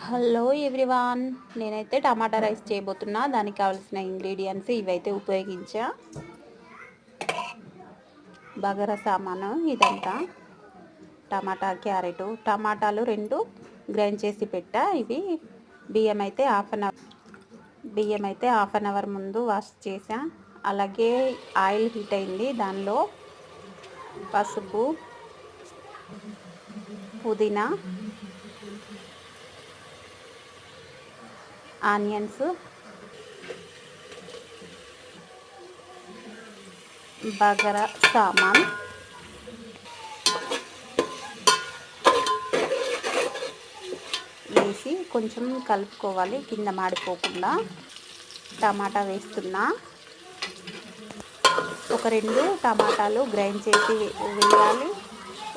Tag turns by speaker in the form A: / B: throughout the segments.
A: Hello everyone, నేనైతే టమాటా rice చేయబోతున్నా. దానికి కావాల్సిన ఇంగ్రీడియంట్స్ ఇవైతే ఉపయోగించా. బగారా సామాను ఇదంతా, టమాటా, క్యారెట్, టమాటాలు 2 గ్రైండ్ చేసి పెట్టా. ఇవి బియ్యం అయితే హాఫ్ అన్ అవర్ ముందు వాష్ చేసా. అలాగే ఆయిల్ హీట్ అయింది, దానిలో పసుపు, పుదీనా, ఆనియన్స్, బగారా సామాన్, వేసి కొంచెం కలుపుకోవాలి కింద మాడిపోకుండా. టమాటా వేస్తున్నా. ఒక 2 టమాటాలు గ్రైండ్ చేసి వేయాలి.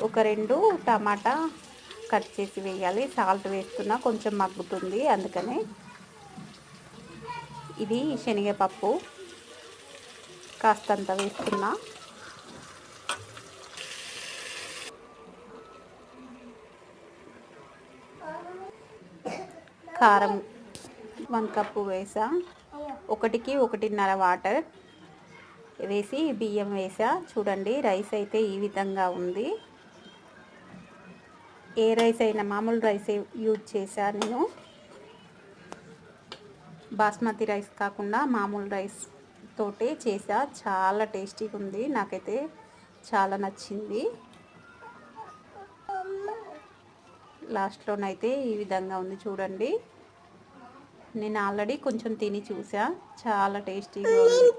A: ఒక 2 టమాటా కట్ చేసి వేయాలి. సాల్ట్ వేస్తున్నా, కొంచెం మగ్గుతుంది అందుకనే. ఇది శనగపప్పు కాస్తంత వేస్తున్నా. కారం 1 కప్పు వేసా. 1కి 1.5 వాటర్ వేసి బియ్యం వేసా. చూడండి, రైస్ అయితే ఈ విధంగా ఉంది. ఏ రైస్ అయినా మామూలు రైస్ యూజ్ చేసా నేను. బాస్మతి రైస్ కాకుండా మామూలు రైస్ తోటే చేసా. చాలా టేస్టీగా ఉంది, నాకైతే చాలా నచ్చింది. లాస్ట్లోనైతే ఈ విధంగా ఉంది చూడండి. నేను ఆల్రెడీ కొంచెం తిని చూసా, చాలా టేస్టీగా ఉంది.